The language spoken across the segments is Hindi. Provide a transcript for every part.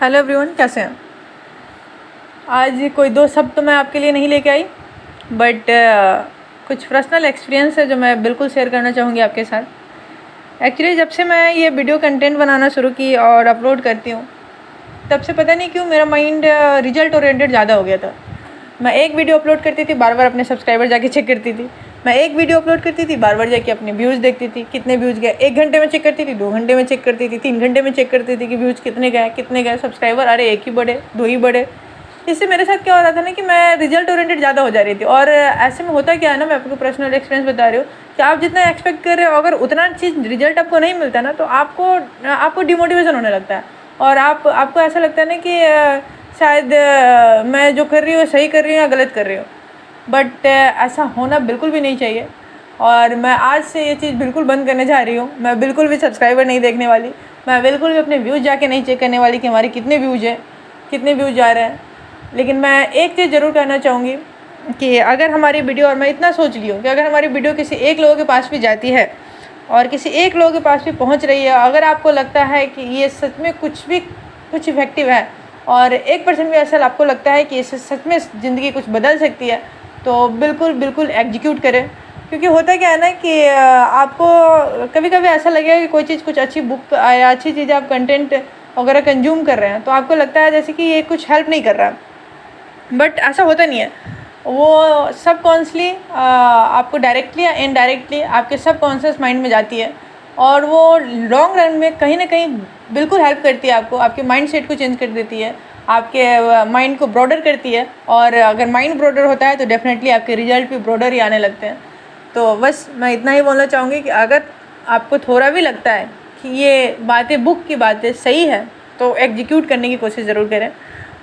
हेलो एवरीवन, कैसे हैं। आज कोई दो शब्द तो मैं आपके लिए नहीं लेके आई, बट कुछ पर्सनल एक्सपीरियंस है जो मैं बिल्कुल शेयर करना चाहूँगी आपके साथ। एक्चुअली जब से मैं ये वीडियो कंटेंट बनाना शुरू की और अपलोड करती हूँ, तब से पता नहीं क्यों मेरा माइंड रिजल्ट ओरिएंटेड ज़्यादा हो गया था। मैं एक वीडियो अपलोड करती थी, बार बार अपने सब्सक्राइबर जाके चेक करती थी। मैं एक वीडियो अपलोड करती थी, बार बार जाके अपने व्यूज़ देखती थी, कितने व्यूज़ गए। 1 घंटे में चेक करती थी, 2 घंटे में चेक करती थी, 3 घंटे में चेक करती थी कि व्यूज़ कितने गए, सब्सक्राइबर अरे 1 ही बढ़े, 2 ही बढ़े। इससे मेरे साथ क्या हो रहा था ना कि मैं रिजल्ट ओरिएंटेड ज़्यादा हो जा रही थी। और ऐसे में होता क्या है ना, मैं आपको पर्सनल एक्सपीरियंस बता रही हूँ कि आप जितना एक्सपेक्ट कर रहे हो, अगर उतना चीज़ रिजल्ट आपको नहीं मिलता ना, तो आपको डिमोटिवेशन होने लगता है। और आपको ऐसा लगता है ना कि शायद मैं जो कर रही हूँ सही कर रही हूँ या गलत कर रही हूँ। बट ऐसा होना बिल्कुल भी नहीं चाहिए। और मैं आज से ये चीज़ बिल्कुल बंद करने जा रही हूँ। मैं बिल्कुल भी सब्सक्राइबर नहीं देखने वाली, मैं बिल्कुल भी अपने व्यूज़ जाके नहीं चेक करने वाली कि हमारे कितने व्यूज़ हैं, कितने व्यूज़ जा रहे हैं। लेकिन मैं एक चीज़ ज़रूर कहना चाहूँगी कि अगर हमारी वीडियो, और मैं इतना सोच ली हूँ कि अगर हमारी वीडियो किसी एक लोगों के पास भी जाती है और किसी एक लोगों के पास भी पहुँच रही है, अगर आपको लगता है कि ये सच में कुछ इफ़ेक्टिव है और 1% भी ऐसा आपको लगता है कि इससे सच में ज़िंदगी कुछ बदल सकती है, तो बिल्कुल एग्जीक्यूट करें। क्योंकि होता क्या है ना कि आपको कभी कभी ऐसा लगेगा कि कोई चीज़, कुछ अच्छी बुक या अच्छी चीज़ आप कंटेंट वगैरह कंज्यूम कर रहे हैं, तो आपको लगता है जैसे कि ये कुछ हेल्प नहीं कर रहा है। बट ऐसा होता नहीं है। वो सबकॉन्शली आपको डायरेक्टली या इनडायरेक्टली आपके सबकॉन्शियस माइंड में जाती है, और वो लॉन्ग रन में कहीं ना कहीं बिल्कुल हेल्प करती है आपको। आपके माइंड सेट को चेंज कर देती है, आपके माइंड को ब्रॉडर करती है। और अगर माइंड ब्रॉडर होता है तो डेफिनेटली आपके रिजल्ट भी ब्रॉडर ही आने लगते हैं। तो बस मैं इतना ही बोलना चाहूँगी कि अगर आपको थोड़ा भी लगता है कि ये बातें, बुक की बातें सही है, तो एग्जीक्यूट करने की कोशिश ज़रूर करें।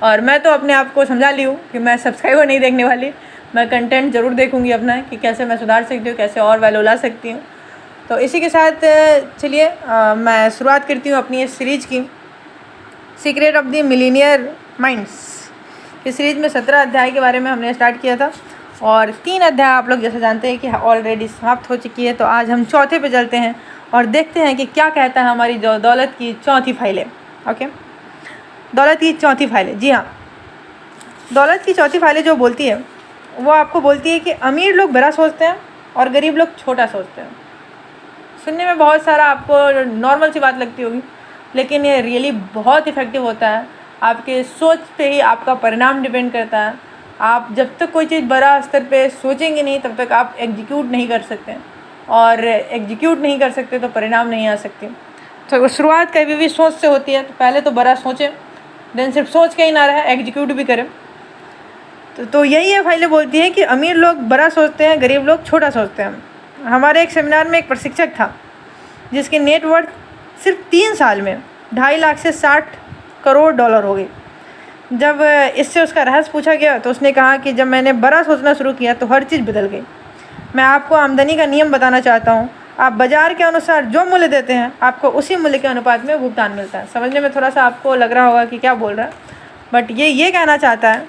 और मैं तो अपने आप को समझा ली हूँ कि मैं सब्सक्राइबर नहीं देखने वाली, मैं कंटेंट ज़रूर देखूँगी अपना कि कैसे मैं सुधार सकती हूँ, कैसे और वैल्यू ला सकती हूँ। तो इसी के साथ चलिए मैं शुरुआत करती हूँ अपनी इस सीरीज़ की, secret of the millionaire minds. इस सीरीज़ में 17 अध्याय के बारे में हमने स्टार्ट किया था, और 3 अध्याय आप लोग जैसे जानते हैं कि ऑलरेडी समाप्त हो चुकी है। तो आज हम चौथे पे चलते हैं और देखते हैं कि क्या कहता है हमारी जो दौलत की चौथी फाइलें। ओके, दौलत की चौथी फाइलें। जी हाँ, दौलत की चौथी फाइलें जो बोलती है, वो आपको बोलती है कि अमीर लोग बड़ा सोचते हैं और गरीब लोग छोटा सोचते हैं। सुनने में बहुत सारा आपको नॉर्मल सी बात लगती होगी, लेकिन ये रियली बहुत इफ़ेक्टिव होता है। आपके सोच पे ही आपका परिणाम डिपेंड करता है। आप जब तक कोई चीज़ बड़ा स्तर पे सोचेंगे नहीं, तब तक आप एग्जीक्यूट नहीं कर सकते, और एग्जीक्यूट नहीं कर सकते तो परिणाम नहीं आ सकते। तो शुरुआत कभी भी सोच से होती है, तो पहले तो बड़ा सोचें, देन सिर्फ सोच के ही ना रहे, एग्जीक्यूट भी करें। तो यही है फाइलें बोलती हैं कि अमीर लोग बड़ा सोचते हैं, गरीब लोग छोटा सोचते हैं। हमारे एक सेमिनार में एक प्रशिक्षक था जिसकी नेटवर्थ सिर्फ 3 साल में 2.5 लाख से 60 करोड़ डॉलर हो गई। जब इससे उसका रहस्य पूछा गया तो उसने कहा कि जब मैंने बड़ा सोचना शुरू किया तो हर चीज़ बदल गई। मैं आपको आमदनी का नियम बताना चाहता हूँ। आप बाज़ार के अनुसार जो मूल्य देते हैं, आपको उसी मूल्य के अनुपात में भुगतान मिलता है। समझने में थोड़ा सा आपको लग रहा होगा कि क्या बोल रहा है, बट ये कहना चाहता है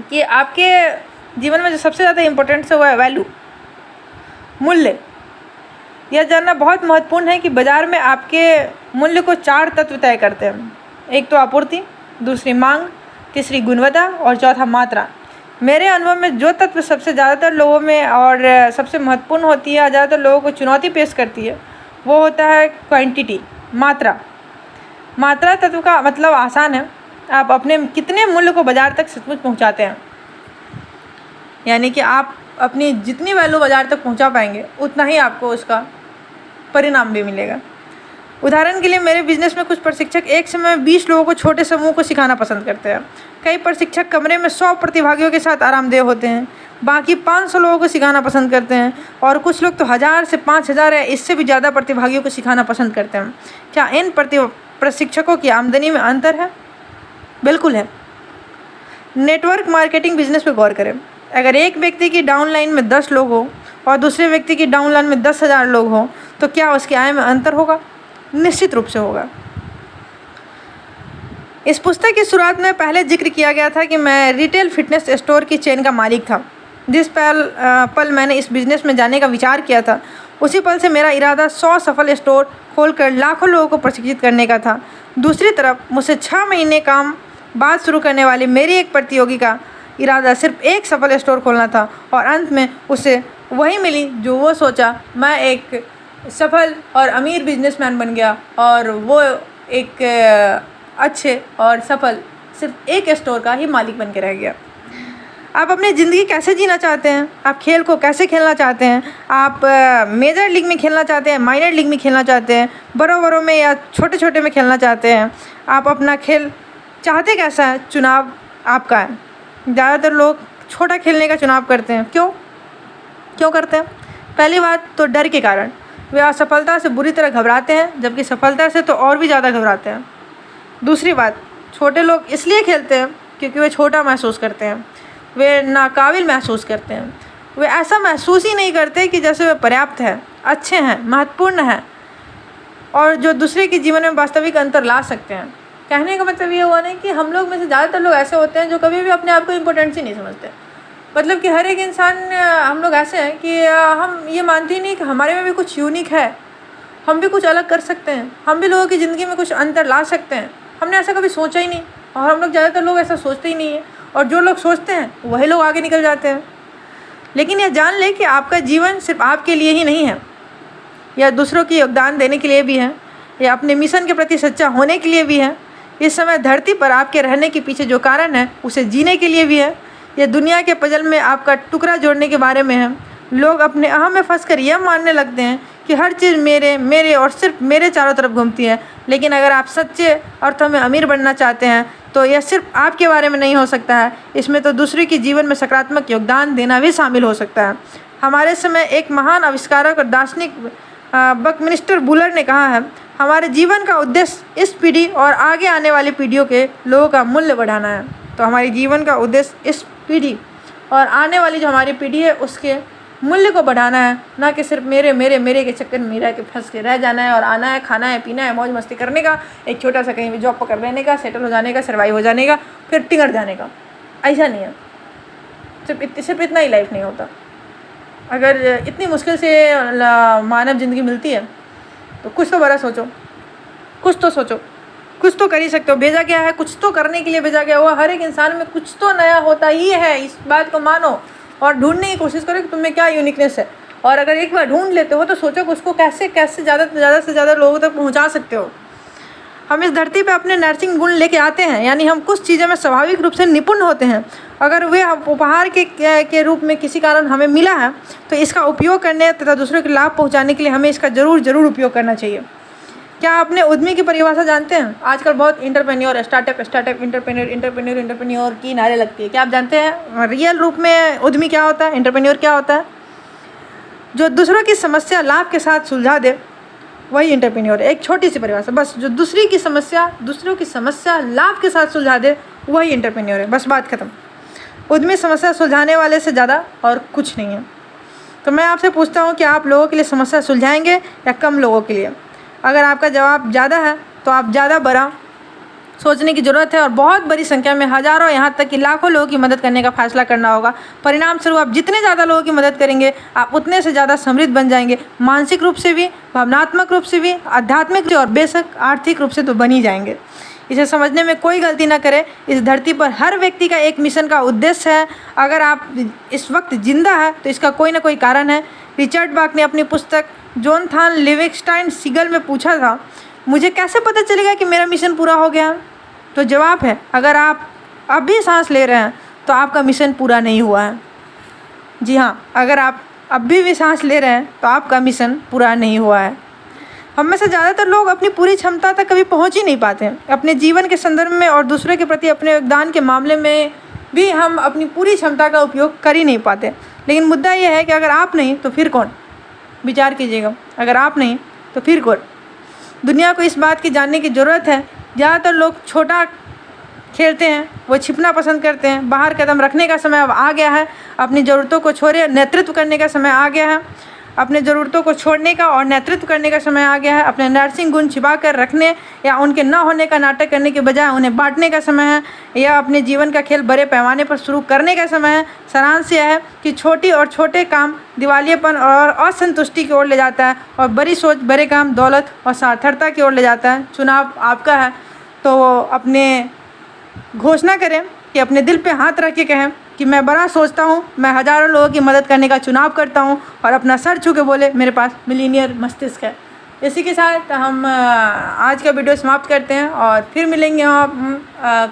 कि आपके जीवन में जो सबसे ज़्यादा इम्पोर्टेंट है वो है वैल्यू, मूल्य। यह जानना बहुत महत्वपूर्ण है कि बाज़ार में आपके मूल्य को 4 तत्व तय करते हैं। एक तो आपूर्ति, दूसरी मांग, तीसरी गुणवत्ता और चौथा मात्रा। मेरे अनुभव में जो तत्व सबसे ज़्यादातर लोगों में और सबसे महत्वपूर्ण होती है, ज़्यादातर लोगों को चुनौती पेश करती है, वो होता है क्वांटिटी, मात्रा। मात्रा तत्व का मतलब आसान है, आप अपने कितने मूल्य को बाज़ार तक सचमुच पहुंचाते हैं। यानी कि आप अपनी जितनी वैल्यू बाज़ार तक पहुंचा पाएंगे, उतना ही आपको उसका परिणाम भी मिलेगा। उदाहरण के लिए मेरे बिजनेस में कुछ प्रशिक्षक एक समय में 20 लोगों को छोटे समूह को सिखाना पसंद करते हैं। कई प्रशिक्षक कमरे में 100 प्रतिभागियों के साथ आरामदेह होते हैं, बाकी 500 लोगों को सिखाना पसंद करते हैं, और कुछ लोग तो 1000 से 5000 या इससे भी ज़्यादा प्रतिभागियों को सिखाना पसंद करते हैं। क्या इन प्रशिक्षकों की आमदनी में अंतर है? बिल्कुल है। नेटवर्क मार्केटिंग बिजनेस पर गौर करें। अगर एक व्यक्ति की डाउनलाइन में 10 लोग हो और दूसरे व्यक्ति की डाउनलाइन में 10,000 लोग हों, तो क्या उसकी आय में अंतर होगा? निश्चित रूप से होगा। इस पुस्तक की शुरुआत में पहले जिक्र किया गया था कि मैं रिटेल फिटनेस स्टोर की चेन का मालिक था। जिस पल मैंने इस बिज़नेस में जाने का विचार किया था, उसी पल से मेरा इरादा 100 सफल स्टोर खोलकर लाखों लोगों को प्रशिक्षित करने का था। दूसरी तरफ मुझसे 6 महीने काम बाद शुरू करने वाली मेरी एक प्रतियोगी का इरादा सिर्फ एक सफल स्टोर खोलना था और अंत में उसे वही मिली जो वो सोचा। मैं एक सफल और अमीर बिजनेसमैन बन गया और वो एक अच्छे और सफल सिर्फ एक स्टोर का ही मालिक बन के रह गया। आप अपनी ज़िंदगी कैसे जीना चाहते हैं? आप खेल को कैसे खेलना चाहते हैं? आप मेजर लीग में खेलना चाहते हैं, माइनर लीग में खेलना चाहते हैं, बड़ों में या छोटे छोटे में खेलना चाहते हैं? आप अपना खेल चाहते कैसा है? चुनाव आपका है। ज़्यादातर लोग छोटा खेलने का चुनाव करते हैं। क्यों करते हैं? पहली बात तो डर के कारण। वे असफलता से बुरी तरह घबराते हैं, जबकि सफलता से तो और भी ज़्यादा घबराते हैं। दूसरी बात, छोटे लोग इसलिए खेलते हैं क्योंकि वे छोटा महसूस करते हैं, वे नाकाबिल महसूस करते हैं। वे ऐसा महसूस ही नहीं करते कि जैसे वे पर्याप्त हैं, अच्छे हैं, महत्वपूर्ण हैं और जो दूसरे के जीवन में वास्तविक अंतर ला सकते हैं। कहने का मतलब ये हुआ नहीं कि हम लोग में से ज़्यादातर लोग ऐसे होते हैं जो कभी भी अपने आप को इम्पोर्टेंट ही नहीं समझते। मतलब कि हर एक इंसान, हम लोग ऐसे हैं कि हम ये मानते ही नहीं कि हमारे में भी कुछ यूनिक है, हम भी कुछ अलग कर सकते हैं, हम भी लोगों की ज़िंदगी में कुछ अंतर ला सकते हैं। हमने ऐसा कभी सोचा ही नहीं और हम लोग ज़्यादातर लोग ऐसा सोचते ही नहीं है और जो लोग सोचते हैं वही लोग आगे निकल जाते हैं। लेकिन यह जान ले कि आपका जीवन सिर्फ आपके लिए ही नहीं है, या दूसरों की योगदान देने के लिए भी है, या अपने मिशन के प्रति सच्चा होने के लिए भी है। इस समय धरती पर आपके रहने के पीछे जो कारण है उसे जीने के लिए भी है। यह दुनिया के पजल में आपका टुकड़ा जोड़ने के बारे में है। लोग अपने अहम में फंसकर यह मानने लगते हैं कि हर चीज़ मेरे और सिर्फ मेरे चारों तरफ घूमती है। लेकिन अगर आप सच्चे अर्थों में अमीर बनना चाहते हैं तो यह सिर्फ आपके बारे में नहीं हो सकता है, इसमें तो दूसरे के जीवन में सकारात्मक योगदान देना भी शामिल हो सकता है। हमारे समय एक महान आविष्कारक और दार्शनिक बकमिस्टर बुलर ने कहा है, हमारे जीवन का उद्देश्य इस पीढ़ी और आगे आने वाली पीढ़ियों के लोगों का मूल्य बढ़ाना है। तो हमारे जीवन का उद्देश्य इस पीढ़ी और आने वाली जो हमारी पीढ़ी है उसके मूल्य को बढ़ाना है, ना कि सिर्फ मेरे के चक्कर में मेरा के फंस के रह जाना है और आना है, खाना है, पीना है, मौज मस्ती करने का, एक छोटा सा कहीं भी जॉब पकड़ लेने का, सेटल हो जाने का, सर्वाइव हो जाने का, फिर टिकट जाने का। ऐसा नहीं है। सिर्फ इतना ही लाइफ नहीं होता। अगर इतनी मुश्किल से मानव ज़िंदगी मिलती है तो कुछ तो बड़ा सोचो, कुछ तो सोचो, कुछ तो कर ही सकते हो। भेजा गया है, कुछ तो करने के लिए भेजा गया हुआ। हर एक इंसान में कुछ तो नया होता ही है, इस बात को मानो और ढूंढने की कोशिश करो कि तुम में क्या यूनिकनेस है। और अगर एक बार ढूंढ लेते हो तो सोचो कि उसको कैसे ज़्यादा से ज़्यादा लोगों तक पहुंचा सकते हो। हम इस धरती पे अपने नर्सिंग गुण लेके आते हैं, यानी हम कुछ चीज़ों में स्वाभाविक रूप से निपुण होते हैं। अगर वे उपहार के रूप में किसी कारण हमें मिला है तो इसका उपयोग करने तथा दूसरों को लाभ पहुँचाने के लिए हमें इसका ज़रूर उपयोग करना चाहिए। क्या आपने उद्यमी की परिभाषा जानते हैं? आजकल बहुत इंटरप्रेन्योर, स्टार्टअप इंटरप्रेन्योर की नारे लगती है। क्या आप जानते हैं रियल रूप में उद्यमी क्या होता है, इंटरप्रेन्योर क्या होता है? जो दूसरों की समस्या लाभ के साथ सुलझा दे वही इंटरप्रेन्योर है। एक छोटी सी परिभाषा, बस जो दूसरों की समस्या लाभ के साथ सुलझा दे वही इंटरप्रेन्योर है। बस बात खत्म। उद्यमी समस्या सुलझाने वाले से ज़्यादा और कुछ नहीं है। तो मैं आपसे पूछता हूँ कि आप लोगों के लिए समस्या सुलझाएंगे या कम लोगों के लिए? अगर आपका जवाब ज़्यादा है तो आप ज़्यादा बड़ा सोचने की ज़रूरत है और बहुत बड़ी संख्या में हज़ारों यहाँ तक कि लाखों लोगों की मदद करने का फैसला करना होगा। परिणाम स्वरूप आप जितने ज़्यादा लोगों की मदद करेंगे आप उतने से ज़्यादा समृद्ध बन जाएंगे, मानसिक रूप से भी, भावनात्मक रूप से भी, आध्यात्मिक रूप से और बेशक आर्थिक रूप से तो बन ही जाएंगे। इसे समझने में कोई गलती ना करें। इस धरती पर हर व्यक्ति का एक मिशन का उद्देश्य है। अगर आप इस वक्त जिंदा है तो इसका कोई ना कोई कारण है। रिचर्ड बाक ने अपनी पुस्तक जोनाथन लिविंगस्टन सीगल में पूछा था, मुझे कैसे पता चलेगा कि मेरा मिशन पूरा हो गया? तो जवाब है, अगर आप अब भी सांस ले रहे हैं तो आपका मिशन पूरा नहीं हुआ है। जी हाँ, अगर आप अब भी सांस ले रहे हैं तो आपका मिशन पूरा नहीं हुआ है। हम में से ज़्यादातर लोग अपनी पूरी क्षमता तक कभी पहुंच ही नहीं पाते हैं। अपने जीवन के संदर्भ में और दूसरे के प्रति अपने योगदान के मामले में भी हम अपनी पूरी क्षमता का उपयोग कर ही नहीं पाते। लेकिन मुद्दा यह है कि अगर आप नहीं तो फिर कौन? विचार कीजिएगा, अगर आप नहीं तो फिर कौन? दुनिया को इस बात की जानने की ज़रूरत है। ज़्यादातर लोग छोटा खेलते हैं, वो छिपना पसंद करते हैं। बाहर कदम रखने का समय अब आ गया है। अपनी ज़रूरतों को छोड़े नेतृत्व करने का समय आ गया है। अपने ज़रूरतों को छोड़ने का और नेतृत्व करने का समय आ गया है। अपने नर्सिंग गुण छिपा कर रखने या उनके न होने का नाटक करने के बजाय उन्हें बांटने का समय है, या अपने जीवन का खेल बड़े पैमाने पर शुरू करने का समय है। सारांश यह है कि छोटी और छोटे काम दिवालियेपन और असंतुष्टि की ओर ले जाता है, और बड़ी सोच बड़े काम दौलत और सार्थकता की ओर ले जाता है। चुनाव आपका है, तो अपने घोषणा करें कि अपने दिल पे हाथ रख के कहें कि मैं बड़ा सोचता हूँ, मैं हज़ारों लोगों की मदद करने का चुनाव करता हूँ, और अपना सर छू के बोले मेरे पास मिलीनियर मस्तिष्क है। इसी के साथ हम आज का वीडियो समाप्त करते हैं, और फिर मिलेंगे हम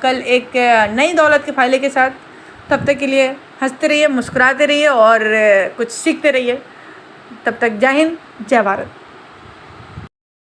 कल एक नई दौलत के फायले के साथ। तब तक के लिए हंसते रहिए, मुस्कुराते रहिए और कुछ सीखते रहिए। तब तक जय हिंद, जय भारत।